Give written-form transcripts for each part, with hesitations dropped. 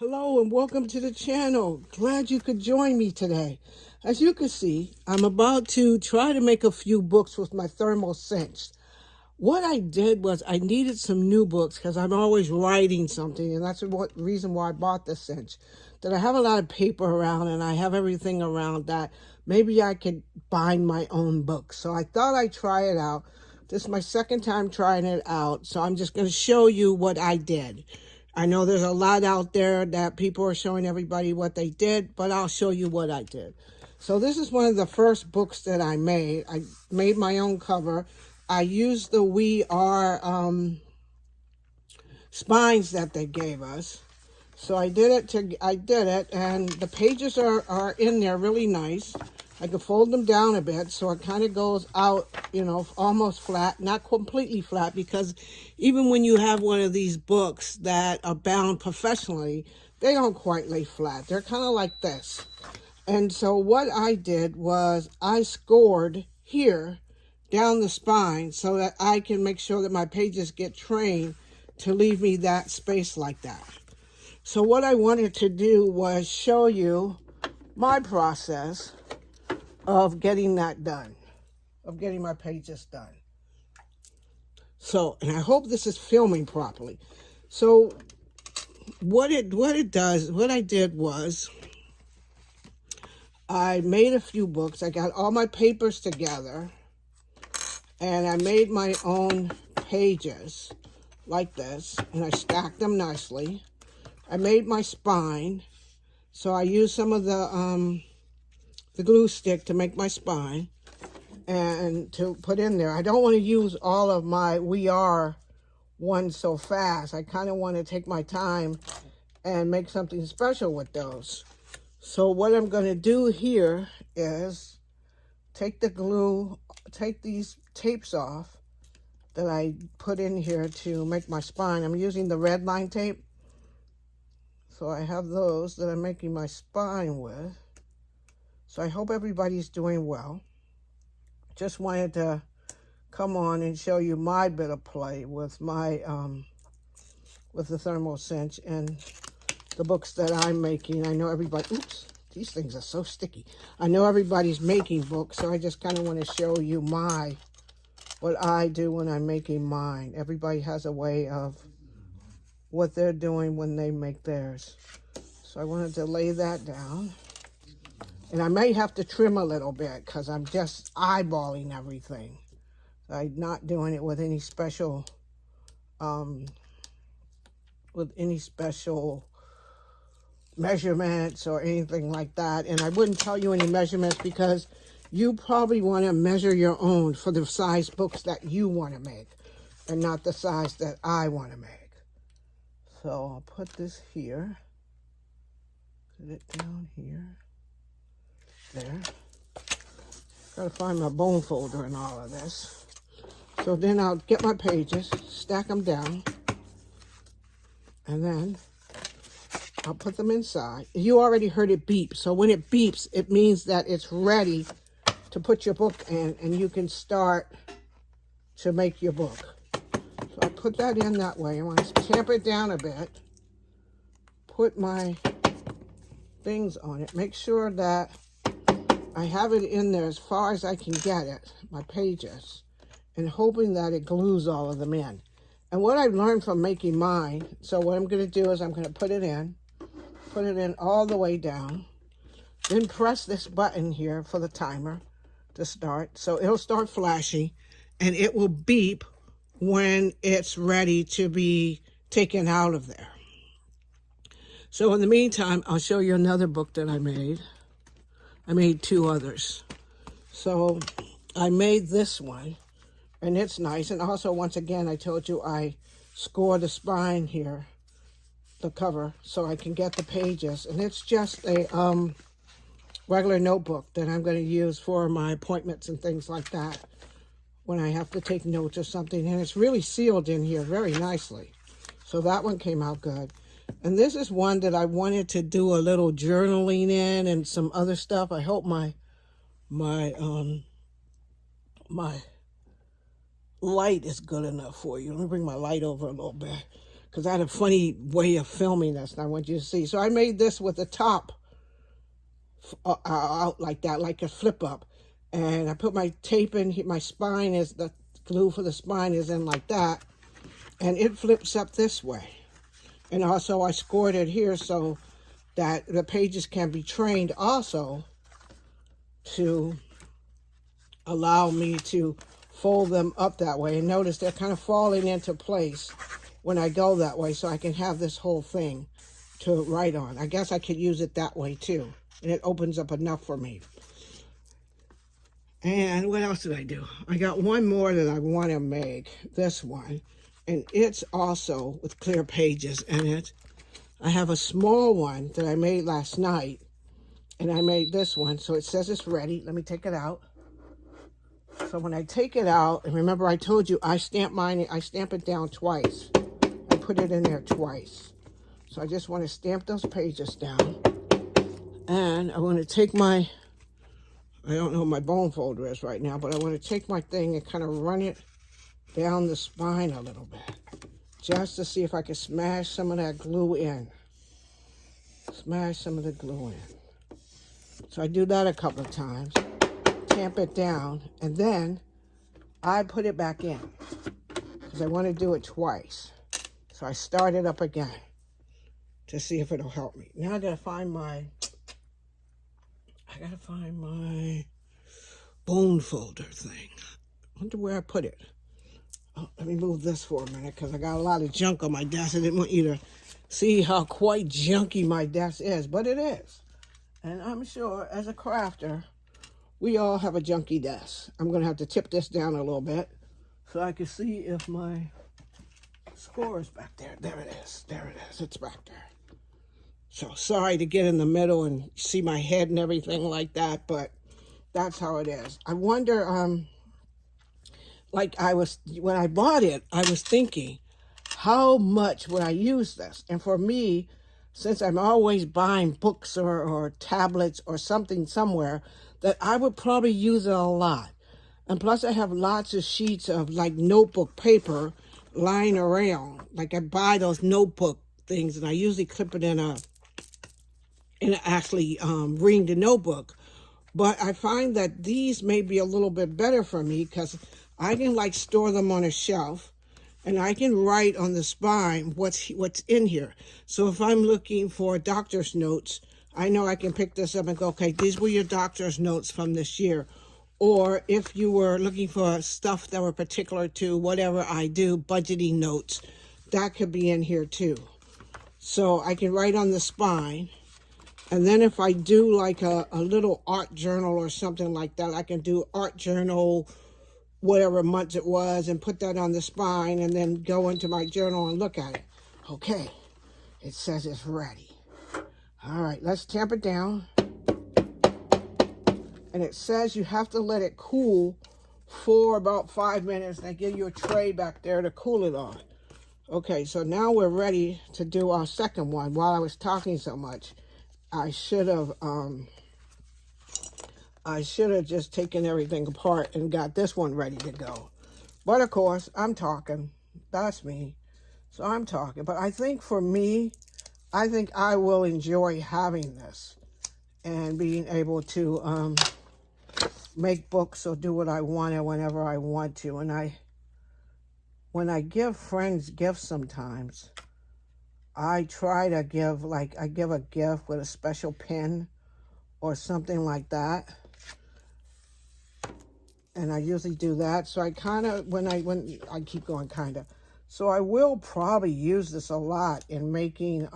Hello and welcome to the channel. Glad you could join me today. As you can see, I'm about to try to make a few books with my thermalcinch. What I did was I needed some new books because I'm always writing something, and that's the reason why I bought the cinch. That I have a lot of paper around and I have everything around that maybe I could bind my own books. So I thought I'd try it out. This is my second time trying it out, so I'm just going to show you what I did. I know there's a lot out there that people are showing everybody what they did, but I'll show you what I did. So this is one of the first books that I made. I made my own cover. I used the We Are spines that they gave us. So I did it, and the pages are in there really nice. I can fold them down a bit so it kind of goes out, almost flat, not completely flat, because even when you have one of these books that are bound professionally, they don't quite lay flat. They're kind of like this. And so what I did was I scored here down the spine so that I can make sure that my pages get trained to leave me that space like that. So what I wanted to do was show you my process of getting that done, of getting my pages done. So, and I hope this is filming properly. So what I did was I made a few books. I got all my papers together and I made my own pages like this, and I stacked them nicely. I made my spine, so I used some of the glue stick to make my spine and to put in there. I don't want to use all of my We Are ones so fast. I kind of want to take my time and make something special with those. So what I'm going to do here is take these tapes off that I put in here to make my spine. I'm using the red line tape. So I have those that I'm making my spine with. So I hope everybody's doing well. Just wanted to come on and show you my bit of play with my with the thermalcinch and the books that I'm making. I know everybody, oops, these things are so sticky. I know everybody's making books, so I just kind of want to show you what I do when I'm making mine. Everybody has a way of what they're doing when they make theirs. So I wanted to lay that down. And I may have to trim a little bit because I'm just eyeballing everything. I'm not doing it with any special measurements or anything like that. And I wouldn't tell you any measurements because you probably want to measure your own for the size books that you want to make and not the size that I want to make. So I'll put this here, put it down here, there. Gotta find my bone folder and all of this. So then I'll get my pages, stack them down, and then I'll put them inside. You already heard it beep, so when it beeps, it means that it's ready to put your book in and you can start to make your book. So I put that in that way. I want to tamp it down a bit, put my things on it, make sure that I have it in there as far as I can get it, my pages, and hoping that it glues all of them in. And what I learned from making mine, so what I'm going to do is I'm going to put it in all the way down, then press this button here for the timer to start. So it'll start flashing and it will beep when it's ready to be taken out of there. So in the meantime, I'll show you another book that I made. I made two others. So I made this one, and it's nice. And also, once again, I told you I scored the spine here, the cover, so I can get the pages. And it's just a regular notebook that I'm going to use for my appointments and things like that when I have to take notes or something. And it's really sealed in here very nicely. So that one came out good. And this is one that I wanted to do a little journaling in and some other stuff. I hope my light is good enough for you. Let me bring my light over a little bit. because I had a funny way of filming this and I want you to see. So I made this with the top out like that, like a flip up. And I put my tape in, my spine is, the glue for the spine is in like that. And it flips up this way. And also I scored it here so that the pages can be trained also to allow me to fold them up that way. And notice they're kind of falling into place when I go that way, so I can have this whole thing to write on. I guess I could use it that way too. And it opens up enough for me. And what else did I do? I got one more that I want to make, this one. And it's also with clear pages in it. I have a small one that I made last night. And I made this one, so it says it's ready. Let me take it out. So when I take it out, and remember I told you I stamp it down twice. I put it in there twice. So I just want to stamp those pages down. And I want to take my, I don't know what my bone folder is right now, but I want to take my thing and kind of run it down the spine a little bit. Just to see if I can smash some of that glue in. Smash some of the glue in. So I do that a couple of times. Tamp it down, and then I put it back in because I want to do it twice. So I start it up again to see if it'll help me. Now I gotta find my bone folder thing. I wonder where I put it. Oh, let me move this for a minute because I got a lot of junk on my desk. I didn't want you to see how quite junky my desk is, but it is. And I'm sure as a crafter, we all have a junky desk. I'm going to have to tip this down a little bit so I can see if my score is back there. There it is. There it is. It's back there. So sorry to get in the middle and see my head and everything like that, but that's how it is. I wonder, when I bought it, I was thinking, how much would I use this? And for me, since I'm always buying books or tablets or something somewhere, that I would probably use it a lot. And plus I have lots of sheets of like notebook paper lying around. Like I buy those notebook things and I usually clip it in actually reading the notebook. But I find that these may be a little bit better for me because I can like store them on a shelf and I can write on the spine what's in here. So if I'm looking for doctor's notes, I know I can pick this up and go, okay, these were your doctor's notes from this year. Or if you were looking for stuff that were particular to whatever I do, budgeting notes, that could be in here too. So I can write on the spine. And then if I do like a little art journal or something like that, I can do art journal, whatever month it was, and put that on the spine and then go into my journal and look at it. Okay, it says it's ready. All right, let's tamp it down. And it says you have to let it cool for about 5 minutes. They give you a tray back there to cool it on. Okay, so now we're ready to do our second one. While I was talking so much, I should have just taken everything apart and got this one ready to go. But of course, I'm talking. That's me. So I'm talking. But I think for me, I think I will enjoy having this and being able to make books or do what I want whenever I want to. And when I give friends gifts sometimes, I try to give, like, I give a gift with a special pen or something like that. And I usually do that. So I kind of, when I keep going kind of. So I will probably use this a lot in making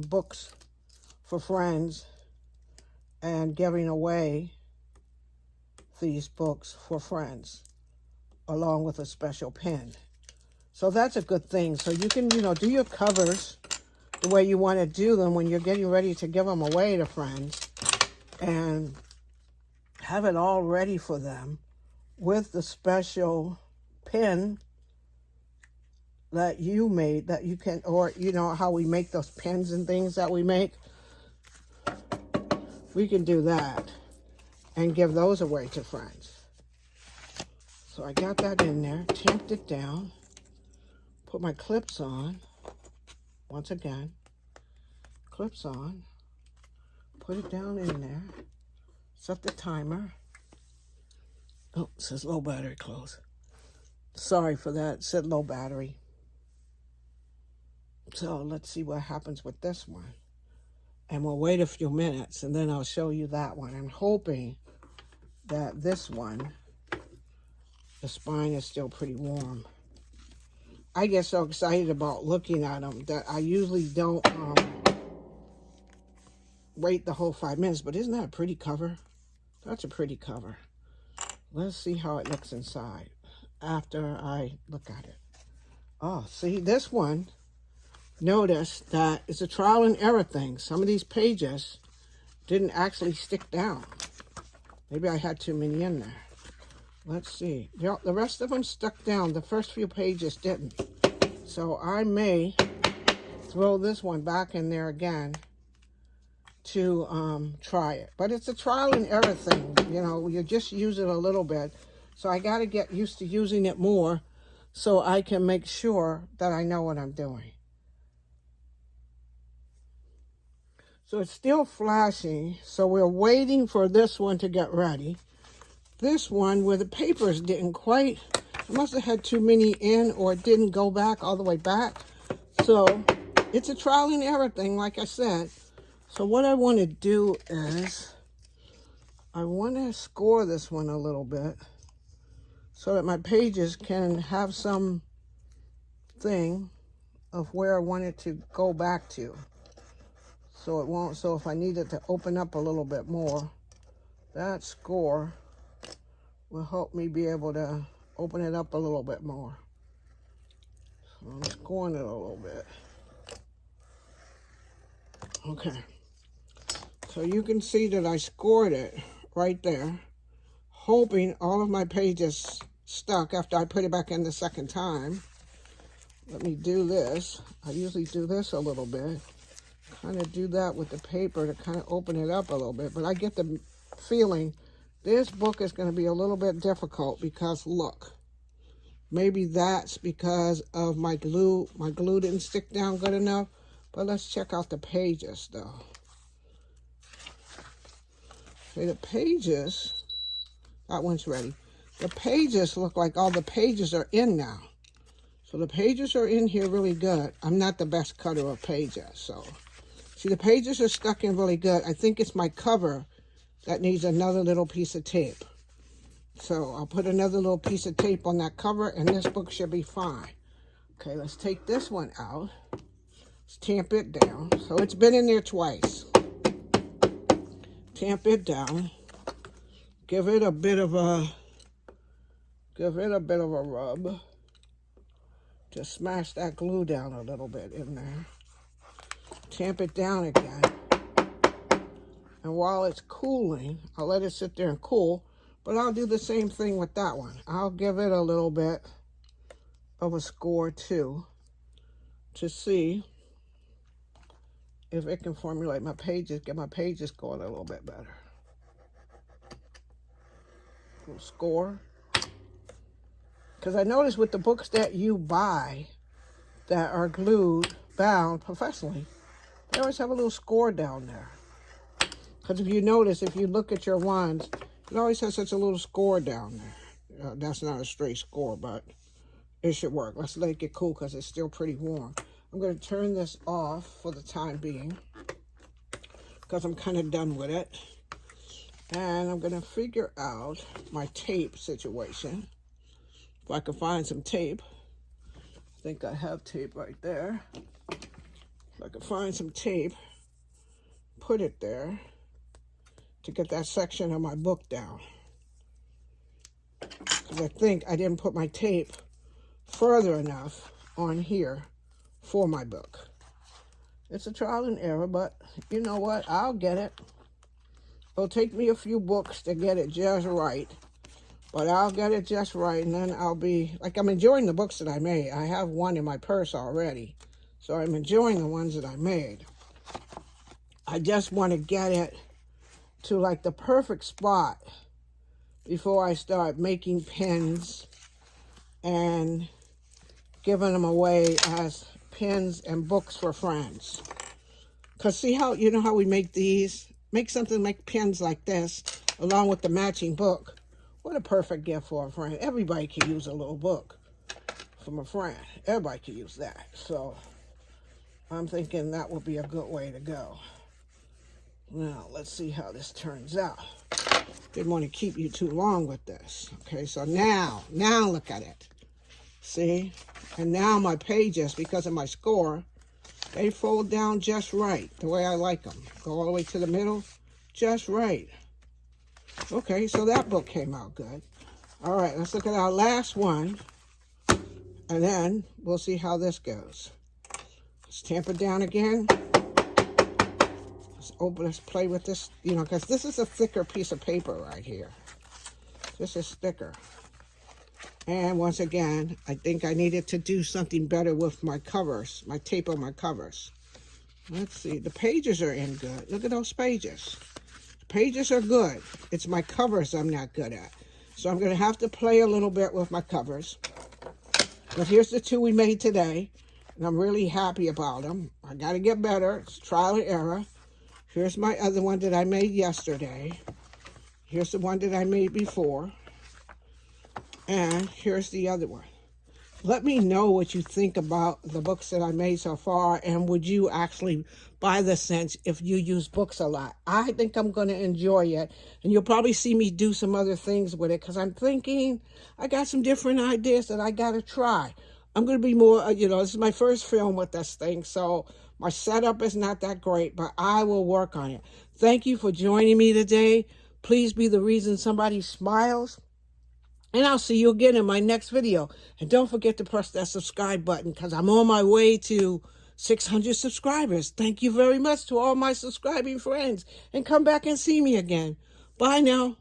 books for friends and giving away these books for friends along with a special pen. So that's a good thing. So you can, do your covers the way you want to do them when you're getting ready to give them away to friends and have it all ready for them with the special pen that you made, that you can, or how we make those pens and things that we make. We can do that and give those away to friends. So I got that in there, tamped it down, put my clips on, once again, clips on, put it down in there, set the timer. Oh, it says low battery close. Sorry for that, it said low battery. So let's see what happens with this one. And we'll wait a few minutes and then I'll show you that one. I'm hoping that this one, the spine is still pretty warm. I get so excited about looking at them that I usually don't wait the whole 5 minutes, but isn't that a pretty cover? That's a pretty cover. Let's see how it looks inside after I look at it. Oh, see, this one, notice that it's a trial and error thing. Some of these pages didn't actually stick down. Maybe I had too many in there. Let's see. The rest of them stuck down. The first few pages didn't. So I may throw this one back in there again to try it. But it's a trial and error thing. You know, you just use it a little bit. So I got to get used to using it more so I can make sure that I know what I'm doing. So it's still flashing. So we're waiting for this one to get ready. This one where the papers didn't quite, I must have had too many in or it didn't go back all the way back. So it's a trial and error thing, like I said. So what I want to do is I want to score this one a little bit so that my pages can have some thing of where I want it to go back to. So it won't, so if I need it to open up a little bit more, that score will help me be able to open it up a little bit more. So I'm scoring it a little bit. Okay. So you can see that I scored it right there, hoping all of my pages stuck after I put it back in the second time. Let me do this. I usually do this a little bit. Kind of do that with the paper to kind of open it up a little bit. But I get the feeling this book is going to be a little bit difficult because look, maybe that's because of my glue. My glue didn't stick down good enough. But let's check out the pages though. Okay, the pages, that one's ready. The pages look like all the pages are in now. So the pages are in here really good. I'm not the best cutter of pages, so. See, the pages are stuck in really good. I think it's my cover that needs another little piece of tape. So I'll put another little piece of tape on that cover and this book should be fine. Okay, let's take this one out. Let's tamp it down. So it's been in there twice. Tamp it down. Give it a bit of a rub to smash that glue down a little bit in there. Tamp it down again. And while it's cooling, I'll let it sit there and cool, but I'll do the same thing with that one. I'll give it a little bit of a score too to see if it can formulate my pages, get my pages going a little bit better. Little score. Because I noticed with the books that you buy that are glued, bound professionally, they always have a little score down there. Because if you notice, if you look at your ones, it always has such a little score down there. That's not a straight score, but it should work. Let's let it get cool because it's still pretty warm. I'm going to turn this off for the time being because I'm kind of done with it. And I'm going to figure out my tape situation. If I can find some tape. I think I have tape right there. If I can find some tape, put it there to get that section of my book down. Because I think I didn't put my tape further enough on here for my book. It's a trial and error, but you know what? I'll get it. It'll take me a few books to get it just right, but I'll get it just right, and then I'll be, like, I'm enjoying the books that I made. I have one in my purse already, so I'm enjoying the ones that I made. I just want to get it to, like, the perfect spot before I start making pins and giving them away as pins and books for friends. Because see how, you know how we make these? Make something like pins like this, along with the matching book. What a perfect gift for a friend. Everybody can use a little book from a friend. Everybody can use that. So I'm thinking that would be a good way to go. Now, let's see how this turns out. Didn't want to keep you too long with this. Okay, so now look at it. See? And now my pages, because of my score, they fold down just right, the way I like them. Go all the way to the middle, just right. Okay, so that book came out good. All right, let's look at our last one, and then we'll see how this goes. Let's tamp it down again. Let's play with this, you know, because this is a thicker piece of paper right here. This is thicker. And once again, I think I needed to do something better with my covers, my tape on my covers. Let's see, the pages are in good. Look at those pages. The pages are good. It's my covers I'm not good at. So I'm going to have to play a little bit with my covers. But here's the two we made today, and I'm really happy about them. I got to get better. It's trial and error. Here's my other one that I made yesterday. Here's the one that I made before. And here's the other one. Let me know what you think about the books that I made so far, and would you actually buy the Cinch if you use books a lot? I think I'm going to enjoy it, and you'll probably see me do some other things with it, because I'm thinking I got some different ideas that I got to try. I'm going to be more, you know, this is my first film with this thing, so my setup is not that great, but I will work on it. Thank you for joining me today. Please be the reason somebody smiles. And I'll see you again in my next video. And don't forget to press that subscribe button, because I'm on my way to 600 subscribers. Thank you very much to all my subscribing friends. And come back and see me again. Bye now.